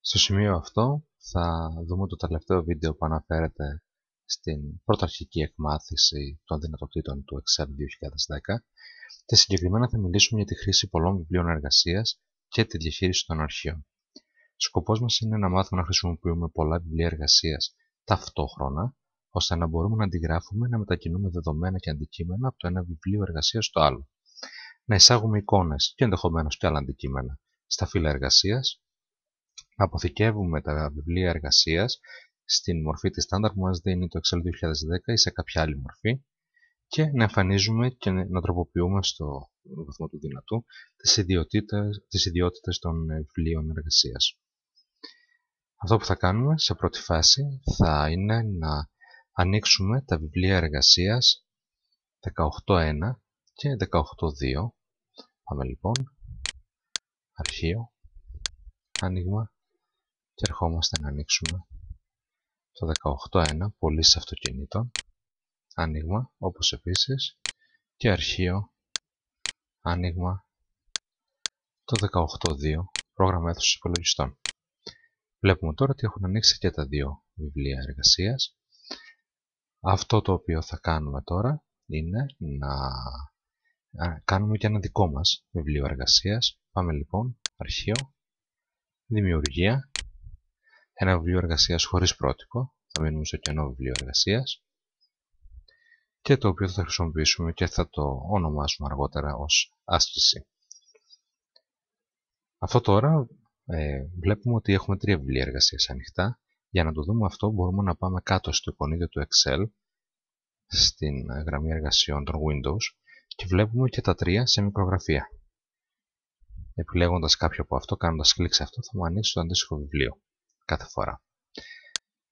Στο σημείο αυτό θα δούμε το τελευταίο βίντεο που αναφέρεται στην πρωταρχική εκμάθηση των δυνατοτήτων του Excel 2010 και συγκεκριμένα θα μιλήσουμε για τη χρήση πολλών βιβλίων εργασίας και τη διαχείριση των αρχείων. Σκοπός μας είναι να μάθουμε να χρησιμοποιούμε πολλά βιβλία εργασίας ταυτόχρονα, ώστε να μπορούμε να αντιγράφουμε, να μετακινούμε δεδομένα και αντικείμενα από το ένα βιβλίο εργασίας στο άλλο. Να εισάγουμε εικόνες και ενδεχομένως και άλλα αντικείμενα στα φύλλα εργασίας, να αποθηκεύουμε τα βιβλία εργασίας στην μορφή της στάνταρ που μας δίνει το Excel 2010 ή σε κάποια άλλη μορφή και να εμφανίζουμε και να τροποποιούμε στο βαθμό του δυνατού τις ιδιότητες των βιβλίων εργασίας. Αυτό που θα κάνουμε σε πρώτη φάση θα είναι να ανοίξουμε τα βιβλία εργασίας 18.1 και 18.2. Πάμε λοιπόν, αρχείο, άνοιγμα και ερχόμαστε να ανοίξουμε το 18.1, πωλήσεις αυτοκινήτων, άνοιγμα, όπως επίσης και αρχείο, άνοιγμα, το 18.2, πρόγραμμα αίθουσας υπολογιστών. Βλέπουμε τώρα ότι έχουν ανοίξει και τα δύο βιβλία εργασίας. Αυτό το οποίο θα κάνουμε τώρα είναι να κάνουμε και ένα δικό μας βιβλίο εργασίας. Πάμε λοιπόν, αρχείο, δημιουργία, ένα βιβλίο εργασίας χωρίς πρότυπο, θα μείνουμε στο κενό βιβλίο εργασίας και το οποίο θα χρησιμοποιήσουμε και θα το ονομάσουμε αργότερα ως άσκηση. Αυτό τώρα βλέπουμε ότι έχουμε τρία βιβλία εργασίας ανοιχτά. Για να το δούμε αυτό μπορούμε να πάμε κάτω στο εικονίδιο του Excel, στην γραμμή εργασιών των Windows και βλέπουμε και τα τρία σε μικρογραφία. Επιλέγοντας κάποιο από αυτό, κάνοντας κλικ σε αυτό, θα μου ανοίξει το αντίστοιχο βιβλίο κάθε φορά.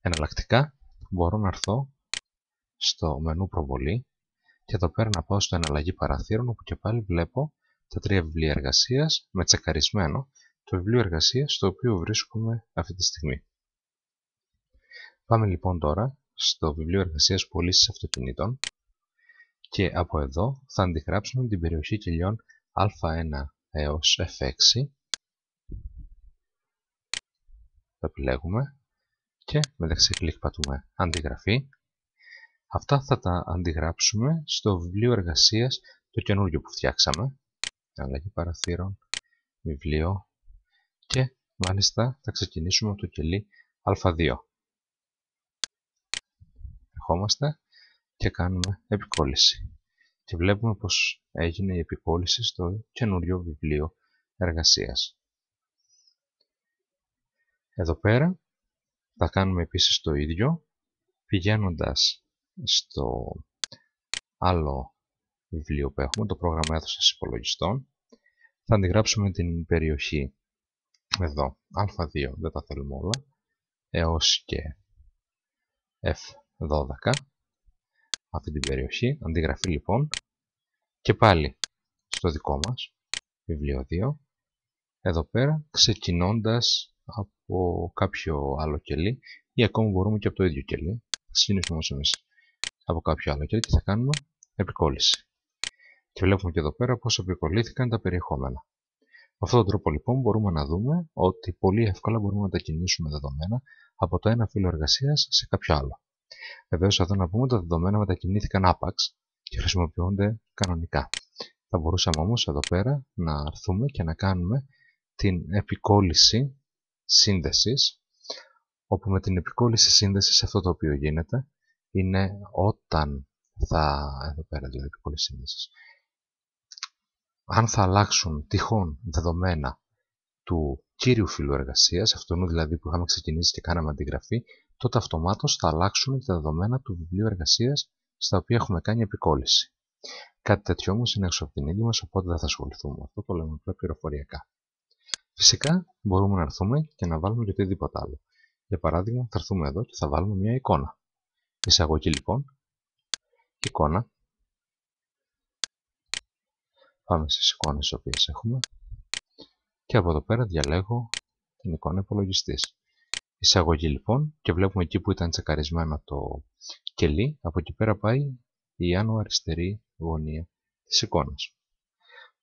Εναλλακτικά μπορώ να έρθω στο μενού προβολή και εδώ πέρα να πάω στο εναλλαγή παραθύρων, όπου και πάλι βλέπω τα τρία βιβλία εργασίας με τσεκαρισμένο το βιβλίο εργασίας στο οποίο βρίσκομαι αυτή τη στιγμή. Πάμε λοιπόν τώρα στο βιβλίο εργασίας πωλήσεις αυτοκινήτων και από εδώ θα αντιγράψουμε την περιοχή κελιών Α1 έως F6. Το επιλέγουμε και με δεξί κλικ πατούμε αντιγραφή. Αυτά θα τα αντιγράψουμε στο βιβλίο εργασίας το καινούργιο που φτιάξαμε. Αλλαγή παραθύρων, βιβλίο και μάλιστα θα ξεκινήσουμε από το κελί Α2. Ερχόμαστε και κάνουμε επικόλληση. Και βλέπουμε πως έγινε η επικόλληση στο καινούριο βιβλίο εργασίας. Εδώ πέρα θα κάνουμε επίσης το ίδιο, πηγαίνοντας στο άλλο βιβλίο που έχουμε, το πρόγραμμα αίθουσας υπολογιστών. Θα αντιγράψουμε την περιοχή εδώ, Α2, δεν τα θέλουμε όλα, έως και F12, αυτή την περιοχή, αντιγραφή λοιπόν, και πάλι στο δικό μας βιβλίο 2, εδώ πέρα ξεκινώντας από κάποιο άλλο κελί ή ακόμα μπορούμε και από το ίδιο κελί. Θα ξεκινήσουμε όμως εμείς από κάποιο άλλο κελί και θα κάνουμε επικόλληση. Και βλέπουμε και εδώ πέρα πως επικολλήθηκαν τα περιεχόμενα. Με αυτόν τον τρόπο λοιπόν μπορούμε να δούμε ότι πολύ εύκολα μπορούμε να μετακινήσουμε δεδομένα από το ένα φύλλο εργασίας σε κάποιο άλλο. Βεβαίως εδώ να πούμε ότι τα δεδομένα μετακινήθηκαν άπαξ και χρησιμοποιούνται κανονικά. Θα μπορούσαμε όμως εδώ πέρα να έρθουμε και να κάνουμε την επικόλληση σύνδεσης, όπου με την επικόλληση σύνδεσης αυτό το οποίο γίνεται είναι όταν εδώ πέρα δηλαδή επικόλληση σύνδεσης, αν θα αλλάξουν τυχόν δεδομένα του κύριου φύλλου εργασίας, αυτού δηλαδή που είχαμε ξεκινήσει και κάναμε αντιγραφή, τότε αυτομάτως θα αλλάξουν τα δεδομένα του βιβλίου εργασίας στα οποία έχουμε κάνει επικόλληση. Κάτι τέτοιο όμως είναι έξω από την ύλη μας, οπότε δεν θα ασχοληθούμε με αυτό, το λέμε απλά πληροφοριακά. Φυσικά μπορούμε να έρθουμε και να βάλουμε και οτιδήποτε άλλο. Για παράδειγμα, θα έρθουμε εδώ και θα βάλουμε μια εικόνα. Εισαγωγή λοιπόν, εικόνα. Πάμε στις εικόνες τις οποίες έχουμε και από εδώ πέρα διαλέγω την εικόνα υπολογιστής. Εισαγωγή λοιπόν και βλέπουμε εκεί που ήταν τσεκαρισμένο το κελί, από εκεί πέρα πάει η άνω αριστερή γωνία της εικόνας.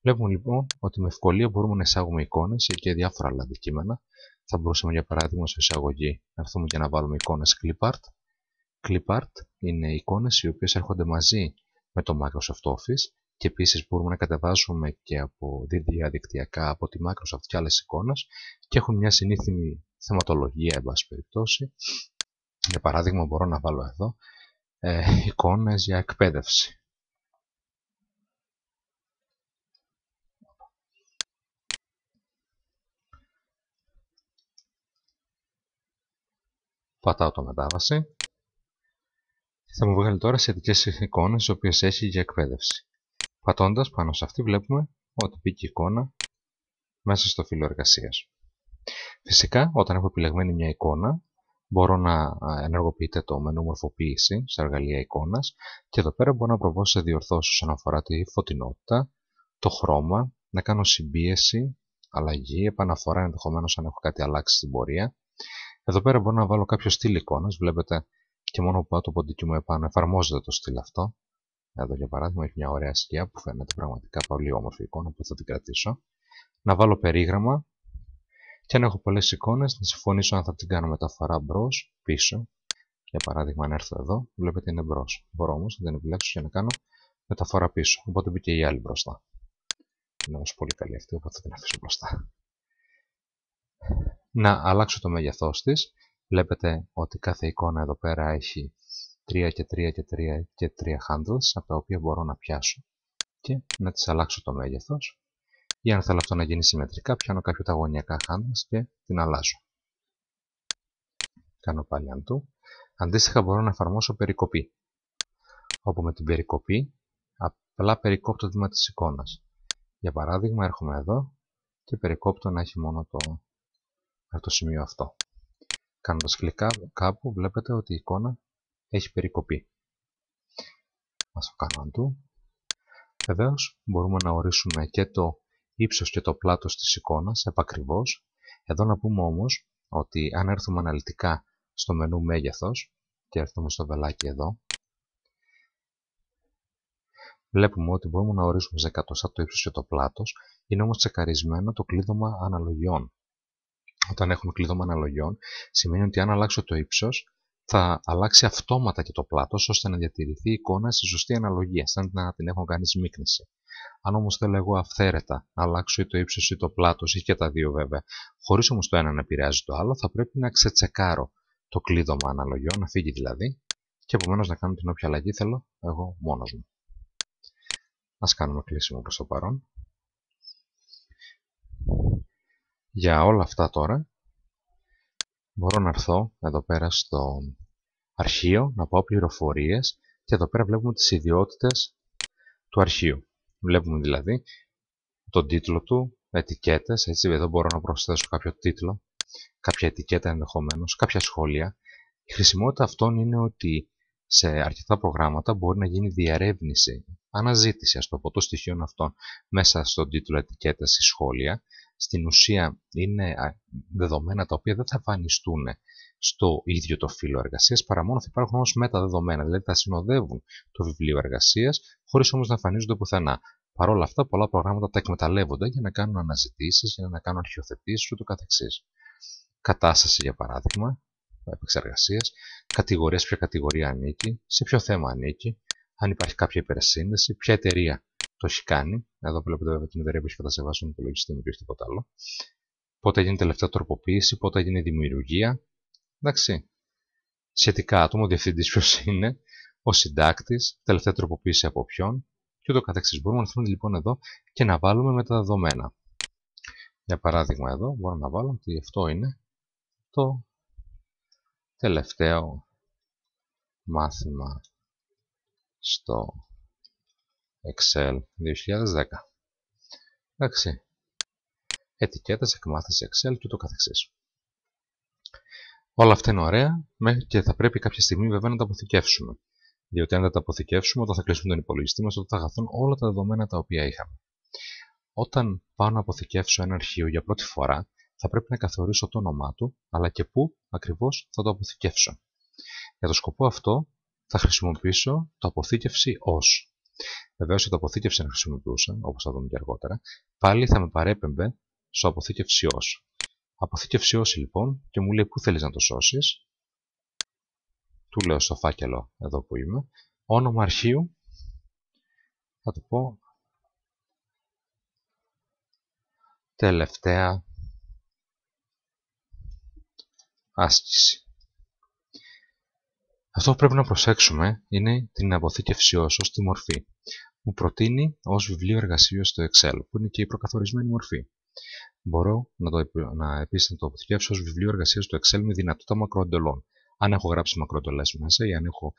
Βλέπουμε λοιπόν ότι με ευκολία μπορούμε να εισάγουμε εικόνες και διάφορα άλλα αντικείμενα Θα μπορούσαμε για παράδειγμα σε εισαγωγή να έρθουμε και να βάλουμε εικόνες clipart. Clipart είναι εικόνες οι οποίες έρχονται μαζί με το Microsoft Office και επίσης μπορούμε να κατεβάσουμε και από διαδικτυακά από τη Microsoft και άλλες εικόνες και έχουν μια συνήθιμη θεματολογία, εν πάση περιπτώσει. Για παράδειγμα μπορώ να βάλω εδώ εικόνες για εκπαίδευση. Πατάω το μετάβαση. Θα μου βγάλει τώρα σχετικές εικόνες οι οποίες έχει για εκπαίδευση. Πατώντας πάνω σε αυτή βλέπουμε ότι μπήκε η εικόνα μέσα στο φύλλο εργασίας. Φυσικά όταν έχω επιλεγμένη μια εικόνα μπορώ να ενεργοποιείτε το μενού μορφοποίηση στα εργαλεία εικόνας και εδώ πέρα μπορώ να προβώ σε διορθώσεις όσον αφορά τη φωτεινότητα, το χρώμα, να κάνω συμπίεση, αλλαγή, επαναφορά ενδεχομένως αν έχω κάτι αλλάξει στην πορεία. Εδώ πέρα μπορώ να βάλω κάποιο στυλ εικόνας, βλέπετε και μόνο που πάω το ποντίκι μου επάνω εφαρμόζεται το στυλ αυτό. Εδώ για παράδειγμα έχει μια ωραία σκιά που φαίνεται πραγματικά πολύ όμορφη εικόνα που θα την κρατήσω. Να βάλω περίγραμμα και αν έχω πολλές εικόνες να συμφωνήσω αν θα την κάνω μεταφορά μπρος, πίσω. Για παράδειγμα αν έρθω εδώ βλέπετε είναι μπρος. Μπορώ όμως να την επιλέξω και να κάνω μεταφορά πίσω. Οπότε μπήκε η άλλη μπροστά. Είναι όμως πολύ καλή αυτή οπότε θα την αφήσω μπροστά. Να αλλάξω το μέγεθός της. Βλέπετε ότι κάθε εικόνα εδώ πέρα έχει 3 και 3 και 3 και 3 handles από τα οποία μπορώ να πιάσω και να τις αλλάξω το μέγεθος. Ή αν θέλω αυτό να γίνει συμμετρικά, πιάνω κάποια τα γωνιακά handles και την αλλάζω. Κάνω πάλι undo. Αντίστοιχα μπορώ να εφαρμόσω περικοπή. Όπου με την περικοπή απλά περικόπτω το τμήμα της εικόνας. Για παράδειγμα έρχομαι εδώ και περικόπτω να έχει μόνο το σημείο αυτό. Κάνοντας κλικ κάπου βλέπετε ότι η εικόνα έχει περικοπεί. Ας το κάνω undo. Βεβαίως μπορούμε να ορίσουμε και το ύψος και το πλάτος της εικόνας επακριβώς. Εδώ να πούμε όμως ότι αν έρθουμε αναλυτικά στο μενού μέγεθος και έρθουμε στο βελάκι εδώ, βλέπουμε ότι μπορούμε να ορίσουμε σε εκατοστά το ύψος και το πλάτος, είναι όμως τσεκαρισμένο το κλείδωμα αναλογιών. Όταν έχουμε κλείδωμα αναλογιών, σημαίνει ότι αν αλλάξω το ύψος, θα αλλάξει αυτόματα και το πλάτος, ώστε να διατηρηθεί η εικόνα στη σωστή αναλογία, σαν να την έχω κάνει σμίκνηση. Αν όμως θέλω εγώ αυθαίρετα να αλλάξω ή το ύψος ή το πλάτος, ή και τα δύο βέβαια, χωρίς όμως το ένα να επηρεάζει το άλλο, θα πρέπει να ξετσεκάρω το κλείδωμα αναλογιών, να φύγει δηλαδή, και επομένως να κάνω την όποια αλλαγή θέλω εγώ μόνος μου. Ας κάνουμε κλείσιμο προς το παρόν. Για όλα αυτά τώρα, μπορώ να έρθω εδώ πέρα στο αρχείο, να πάω πληροφορίες και εδώ πέρα βλέπουμε τις ιδιότητες του αρχείου. Βλέπουμε δηλαδή τον τίτλο του, ετικέτες, έτσι εδώ μπορώ να προσθέσω κάποιο τίτλο, κάποια ετικέτα ενδεχομένως, κάποια σχόλια. Η χρησιμότητα αυτών είναι ότι σε αρκετά προγράμματα μπορεί να γίνει διαρεύνηση, αναζήτηση ας το πω, των στοιχείων αυτών μέσα στον τίτλο, ετικέτες ή σχόλια. Στην ουσία είναι δεδομένα τα οποία δεν θα εμφανιστούν στο ίδιο το φύλλο εργασίας, παρά μόνο θα υπάρχουν όμως μεταδεδομένα, δηλαδή θα συνοδεύουν το βιβλίο εργασίας, χωρίς όμως να εμφανίζονται πουθενά. Παρ' όλα αυτά, πολλά προγράμματα τα εκμεταλλεύονται για να κάνουν αναζητήσεις, για να κάνουν αρχιοθετήσεις κ.ο.κ. Κατάσταση για παράδειγμα, επεξεργασίας, κατηγορία, σε ποια κατηγορία ανήκει, σε ποιο θέμα ανήκει, αν υπάρχει κάποια υπερσύνδεση, ποια εταιρεία το έχει κάνει. Εδώ βλέπετε βέβαια την εταιρεία που έχει κατασκευάσει τον υπολογιστή μου και όχι τίποτα άλλο. Πότε έγινε η τελευταία τροποποίηση, πότε έγινε η δημιουργία. Εντάξει. Σχετικά άτομο, ο διευθυντής ποιος είναι, ο συντάκτης, τελευταία τροποποίηση από ποιον και ούτω καθεξής. Μπορούμε να έρθουμε λοιπόν εδώ και να βάλουμε μεταδεδομένα. Για παράδειγμα εδώ μπορώ να βάλω ότι αυτό είναι το τελευταίο μάθημα στο Excel 2010. Εντάξει. Ετικέτες, εκμάθηση Excel και ούτω καθεξής. Όλα αυτά είναι ωραία και θα πρέπει κάποια στιγμή βέβαια να τα αποθηκεύσουμε. Διότι αν δεν τα αποθηκεύσουμε, όταν θα κλείσουμε τον υπολογιστή μας, τότε θα χαθούν όλα τα δεδομένα τα οποία είχαμε. Όταν πάω να αποθηκεύσω ένα αρχείο για πρώτη φορά, θα πρέπει να καθορίσω το όνομά του, αλλά και πού ακριβώς θα το αποθηκεύσω. Για το σκοπό αυτό θα χρησιμοποιήσω το αποθήκευση ως. Βεβαίως η το αποθήκευση να χρησιμοποιούσα, όπως θα δούμε και αργότερα, πάλι θα με παρέπεμπε στο αποθήκευση ως. Αποθήκευση όση λοιπόν και μου λέει πού θέλεις να το σώσεις. Του λέω στο φάκελο εδώ που είμαι. Όνομα αρχείου θα του πω τελευταία άσκηση. Αυτό που πρέπει να προσέξουμε είναι την αποθήκευση ως τη μορφή. Μου προτείνει ως βιβλίο εργασίας στο Excel, που είναι και η προκαθορισμένη μορφή. Μπορώ επίσης να το αποθηκεύσω ως βιβλίο εργασίας στο Excel με δυνατότητα μακροεντολών. Αν έχω γράψει μακροεντολές μέσα ή αν έχω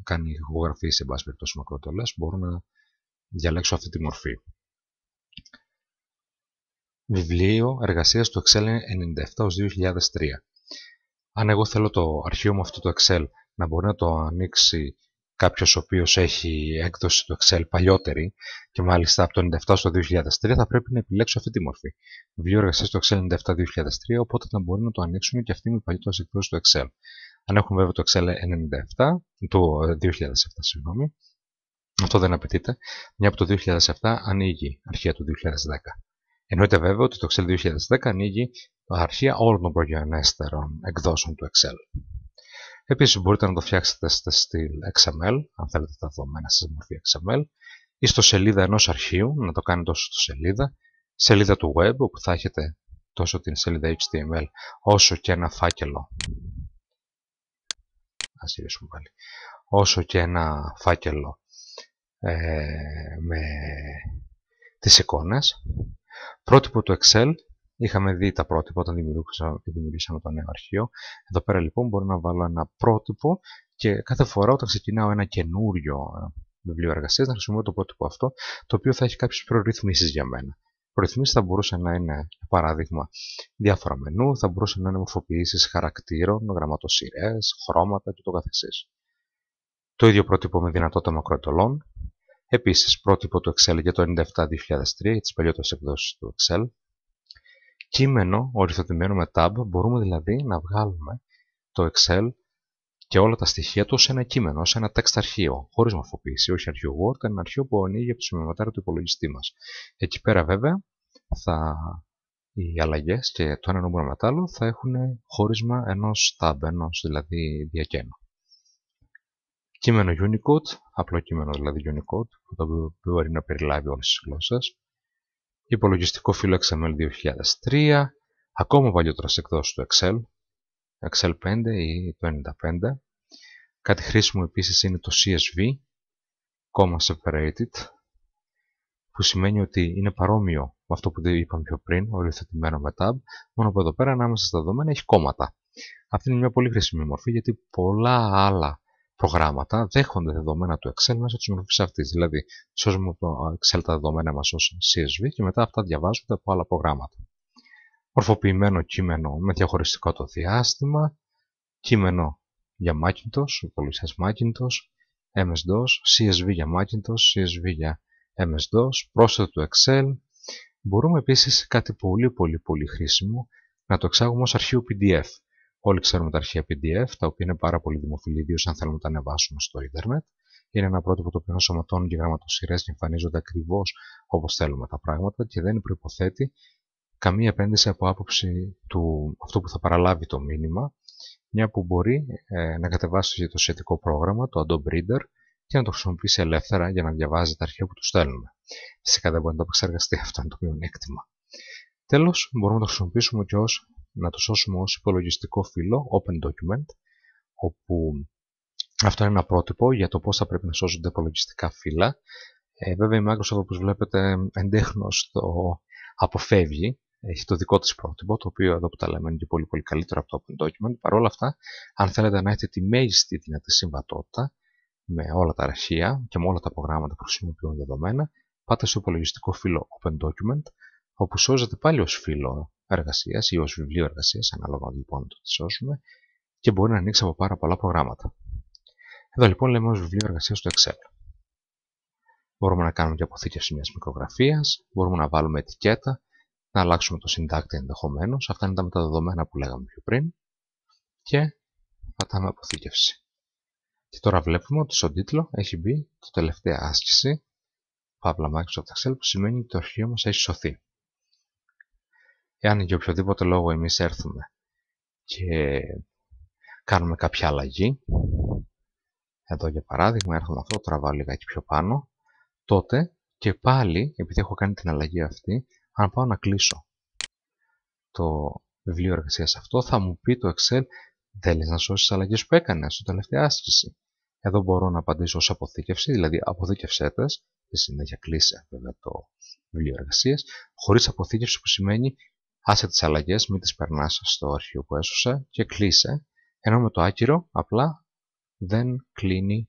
κάνει ηχογραφή σε μπάση περιπτώσει μακροεντολές, μπορώ να διαλέξω αυτή τη μορφή. Βιβλίο εργασίας στο Excel 97/2003. Αν εγώ θέλω το αρχείο μου αυτό το Excel να μπορεί να το ανοίξει κάποιος ο οποίος έχει έκδοση του Excel παλιότερη και μάλιστα από το 97 στο 2003, θα πρέπει να επιλέξω αυτή τη μορφή. Βιβλίο εργασίας στο Excel 97/2003, οπότε θα μπορεί να το ανοίξουν και αυτοί με παλιότερες εκδόσεις του Excel. Αν έχουμε βέβαια το Excel 2007, συγγνώμη, αυτό δεν απαιτείται, μια από το 2007 ανοίγει αρχεία του 2010. Εννοείται βέβαια ότι το Excel 2010 ανοίγει αρχεία όλων των προγενέστερων εκδόσεων του Excel. Επίσης μπορείτε να το φτιάξετε στη στυλ XML, αν θέλετε τα δεδομένα στη μορφή XML, ή στο σελίδα ενός αρχείου, να το κάνετε τόσο στο σελίδα του web, όπου θα έχετε τόσο την σελίδα HTML όσο και ένα φάκελο. Ας γυρίσουμε πάλι. Όσο και ένα φάκελο με τις εικόνες. Πρότυπο του Excel. Είχαμε δει τα πρότυπα όταν δημιουργήσαμε το νέο αρχείο. Εδώ πέρα λοιπόν μπορώ να βάλω ένα πρότυπο και κάθε φορά όταν ξεκινάω ένα καινούριο βιβλίο εργασίας να χρησιμοποιώ το πρότυπο αυτό, το οποίο θα έχει κάποιες προρυθμίσεις για μένα. Προρυθμίσεις θα μπορούσε να είναι, για παράδειγμα, διάφορα μενού, θα μπορούσε να είναι μορφοποιήσεις χαρακτήρων, γραμματοσυρές, χρώματα κ.ο.κ. Το ίδιο πρότυπο με δυνατότητα μακροεντολών. Επίσης, πρότυπο του Excel για το 97/2003, για τις παλιότερες εκδόσεις του Excel. Κείμενο οριθετημένο με tab, μπορούμε δηλαδή να βγάλουμε το Excel και όλα τα στοιχεία του σε ένα κείμενο, σε ένα text αρχείο, χωρίς μορφοποίηση, όχι αρχείο Word, ένα αρχείο που ανοίγει από το σημειωματάριο του υπολογιστή μας. Εκεί πέρα βέβαια οι αλλαγές και το ένα νούμερο μετά άλλο θα έχουν χώρισμα ενός tab, ενός δηλαδή διακαίνου. Κείμενο Unicode, απλό κείμενο δηλαδή Unicode, το οποίο μπορεί να περιλάβει όλες τις γλώσσες. Υπολογιστικό φύλλο XML 2003, ακόμα παλιότερες εκδόσεις του Excel, Excel 5 ή το 95. Κάτι χρήσιμο επίσης είναι το CSV, comma separated, που σημαίνει ότι είναι παρόμοιο με αυτό που είπαμε πιο πριν, οριοθετημένο με tab, μόνο που εδώ πέρα ανάμεσα στα δεδομένα έχει κόμματα. Αυτή είναι μια πολύ χρήσιμη μορφή γιατί πολλά άλλα προγράμματα δέχονται δεδομένα του Excel μέσω της μορφής αυτής. Δηλαδή, σώζουμε από το Excel τα δεδομένα μας ως CSV και μετά αυτά διαβάζονται από άλλα προγράμματα. Μορφοποιημένο κείμενο με διαχωριστικό το διάστημα, κείμενο για Macintosh, υπολογιστές Macintosh, MS-DOS, CSV για Macintosh, CSV για MS-DOS, πρόσθετο του Excel. Μπορούμε επίσης κάτι πολύ χρήσιμο να το εξάγουμε ως αρχείο PDF. Όλοι ξέρουμε τα αρχεία PDF, τα οποία είναι πάρα πολύ δημοφιλή, ιδίως αν θέλουμε να τα ανεβάσουμε στο ίντερνετ. Είναι ένα πρότυπο το οποίο ενσωματώνει και γραμματοσυρές και εμφανίζονται ακριβώς όπως θέλουμε τα πράγματα και δεν προϋποθέτει καμία επένδυση από άποψη του αυτού που θα παραλάβει το μήνυμα, μια που μπορεί να κατεβάσει το σχετικό πρόγραμμα, το Adobe Reader, και να το χρησιμοποιήσει ελεύθερα για να διαβάζει τα αρχεία που του στέλνουμε. Φυσικά δεν μπορεί να το επεξεργαστεί, αυτό είναι το μειονέκτημα. Τέλος, μπορούμε να το χρησιμοποιήσουμε και να το σώσουμε ως υπολογιστικό φύλλο, Open Document, όπου αυτό είναι ένα πρότυπο για το πώς θα πρέπει να σώζονται υπολογιστικά φύλλα. Βέβαια η Microsoft, όπως βλέπετε, εντέχνως το αποφεύγει. Έχει το δικό της πρότυπο, το οποίο εδώ που τα λέμε είναι και πολύ καλύτερο από το Open Document. Παρ' όλα αυτά, αν θέλετε να έχετε τη μέγιστη δυνατή συμβατότητα με όλα τα αρχεία και με όλα τα προγράμματα που χρησιμοποιούν δεδομένα, πάτε στο υπολογιστικό φύλλο Open Document, όπου σώζεται πάλι ως φύλλο εργασίας ή ως βιβλίο εργασίας, ανάλογα λοιπόν το τι σώσουμε, και μπορεί να ανοίξει από πάρα πολλά προγράμματα. Εδώ λοιπόν λέμε ως βιβλίο εργασίας στο Excel. Μπορούμε να κάνουμε και αποθήκευση μιας μικρογραφίας, μπορούμε να βάλουμε ετικέτα, να αλλάξουμε το συντάκτη ενδεχομένως. Αυτά είναι τα μεταδεδομένα που λέγαμε πιο πριν. Και πατάμε αποθήκευση. Και τώρα βλέπουμε ότι στον τίτλο έχει μπει το τελευταία άσκηση, Παύλα Microsoft Excel, που σημαίνει ότι το αρχείο μας έχει σωθεί. Εάν για οποιοδήποτε λόγο εμείς έρθουμε και κάνουμε κάποια αλλαγή, εδώ για παράδειγμα έρχομαι αυτό, τραβάω λιγάκι πιο πάνω, τότε και πάλι, επειδή έχω κάνει την αλλαγή αυτή, αν πάω να κλείσω το βιβλίο εργασίας αυτό, θα μου πει το Excel, θέλεις να σώσεις τις αλλαγές που έκανες στο τελευταία άσκηση. Εδώ μπορώ να απαντήσω ως αποθήκευση, δηλαδή αποθήκευσέ τες, στη συνέχεια κλείσε βέβαια το βιβλίο εργασίας, χωρίς αποθήκευση που σημαίνει άσε τις αλλαγές, μην τις περνάς στο αρχείο που έσωσε και κλείσε, ενώ με το άκυρο απλά δεν κλείνει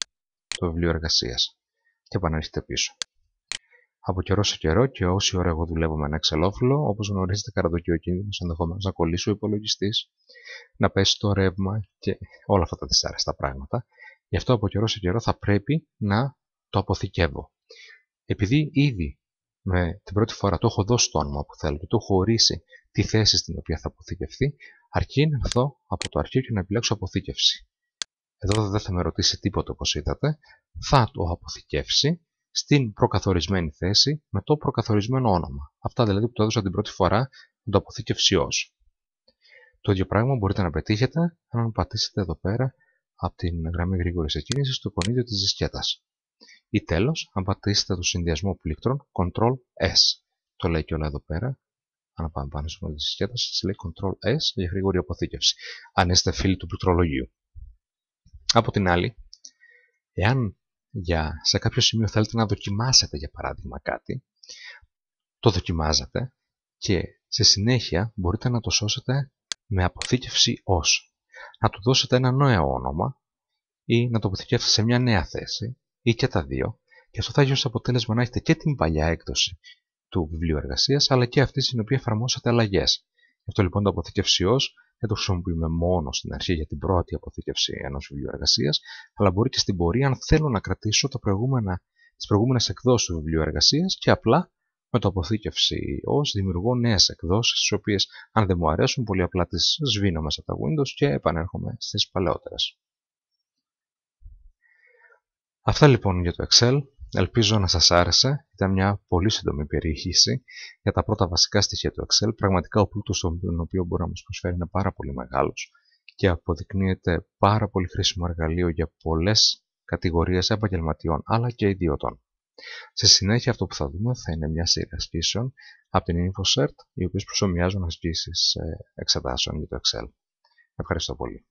το βιβλίο εργασίας και επανέρχεται πίσω. Από καιρό σε καιρό και όση ώρα εγώ δουλεύω με ένα εξελόφυλλο, όπως γνωρίζετε, καραδοκεί ο κίνδυνος ενδεχομένως να κολλήσει ο υπολογιστής, να πέσει το ρεύμα και όλα αυτά τα δυσάρεστα πράγματα. Γι' αυτό από καιρό σε καιρό θα πρέπει να το αποθηκεύω. Επειδή ήδη με την πρώτη φορά το έχω δώσει το όνομα που θέλω και το έχω ορίσει τη θέση στην οποία θα αποθηκευθεί, αρκεί να έρθω από το αρχείο και να επιλέξω αποθήκευση. Εδώ δεν θα με ρωτήσει τίποτα όπως είδατε, θα το αποθηκεύσει στην προκαθορισμένη θέση με το προκαθορισμένο όνομα. Αυτά δηλαδή που το έδωσα την πρώτη φορά με το αποθήκευση ως. Το ίδιο πράγμα μπορείτε να πετύχετε αν πατήσετε εδώ πέρα από την γραμμή γρήγορης εκκίνησης στο εικονίδιο της δισκέτας. Ή τέλος, αν πατήσετε το συνδυασμό πλήκτρων Ctrl-S. Το λέει και όλα εδώ πέρα. Αν πάμε πάνω στο της δισκέτας, σας λέει Ctrl-S για γρήγορη αποθήκευση. Αν είστε φίλοι του πληκτρολογίου. Από την άλλη, εάν σε κάποιο σημείο θέλετε να δοκιμάσετε για παράδειγμα κάτι, το δοκιμάζετε και σε συνέχεια μπορείτε να το σώσετε με αποθήκευση ως. Να του δώσετε ένα νέο όνομα ή να το αποθηκεύσετε σε μια νέα θέση ή και τα δύο, και αυτό θα έχει ως αποτέλεσμα να έχετε και την παλιά έκδοση του βιβλίου εργασίας αλλά και αυτή στην οποία εφαρμόσετε αλλαγές. Γι' αυτό λοιπόν το αποθηκεύση ως δεν το χρησιμοποιούμε μόνο στην αρχή για την πρώτη αποθήκευση ενός βιβλίου εργασίας, αλλά μπορεί και στην πορεία αν θέλω να κρατήσω τις προηγούμενες εκδόσεις του βιβλίου εργασίας και απλά με το αποθήκευση ως δημιουργώ νέες εκδόσεις, τις οποίες αν δεν μου αρέσουν πολύ απλά τις σβήνω μέσα από τα Windows και επανέρχομαι στις παλαιότερες. Αυτά λοιπόν για το Excel. Ελπίζω να σας άρεσε. Ήταν μια πολύ σύντομη περιήγηση για τα πρώτα βασικά στοιχεία του Excel. Πραγματικά ο πλούτος τον οποίο μπορεί να μας προσφέρει είναι πάρα πολύ μεγάλος και αποδεικνύεται πάρα πολύ χρήσιμο εργαλείο για πολλές κατηγορίες επαγγελματιών αλλά και ιδιωτών. Στη συνέχεια αυτό που θα δούμε θα είναι μια σειρά ασκήσεων από την InfoCert, οι οποίες προσομοιάζουν ασκήσεις εξετάσεων για το Excel. Ευχαριστώ πολύ.